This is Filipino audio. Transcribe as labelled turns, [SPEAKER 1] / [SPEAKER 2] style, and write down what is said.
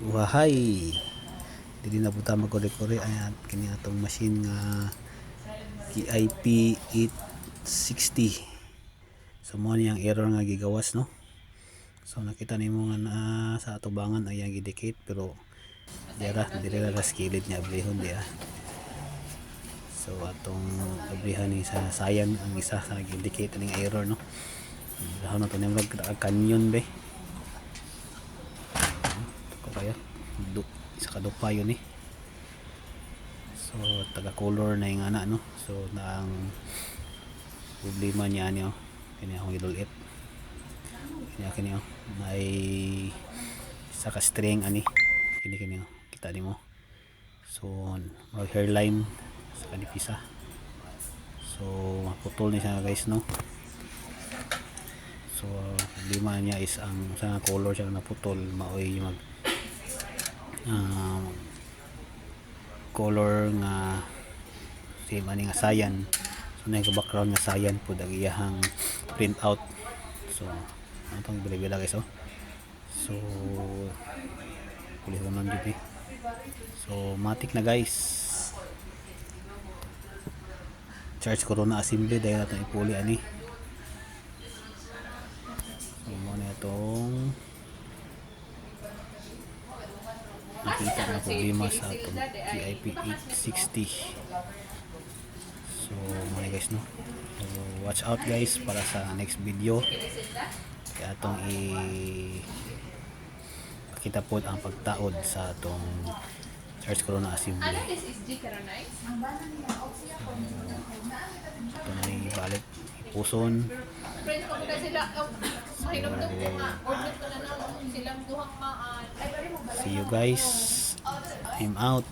[SPEAKER 1] Wahay, dili na buta magkore-kore ayan kini atong machine nga KIP 860. So mo niyang error nga gigawas, no. So nakita nimo nga na sa atubangan ay gidikit pero dili ra skilled niya abrihon dia. So atong abrihan ni sa sayan ang isa sa gidikit ning error, no. Dahon na to nimrog kanyon be. Kaya isa ka dupa yun eh. So taga color na yung ana, no. So na ang problema niya niyo kini akong idulit kini may isa ka string ani kini kita nimo. So mag hairline sa kanipisa, so maputol ni siya guys, no. So problema niya is ang sa color siya naputol maoy mag color nga same ani nga sayan. So na yung background nga sayan po ang iyahang print out. So ano tong bila guys, oh. So kulihonan dito eh. So matik na guys, charge corona assembly dahil natin ipuli ani. So muna itong nakita na problema sa itong KIP 860. So mga guys, no. So watch out guys para sa next video kaya itong pakita po ang pagtaod sa itong charge corona assembly. Ito na yung ibalik ipuson. See you guys, I'm out.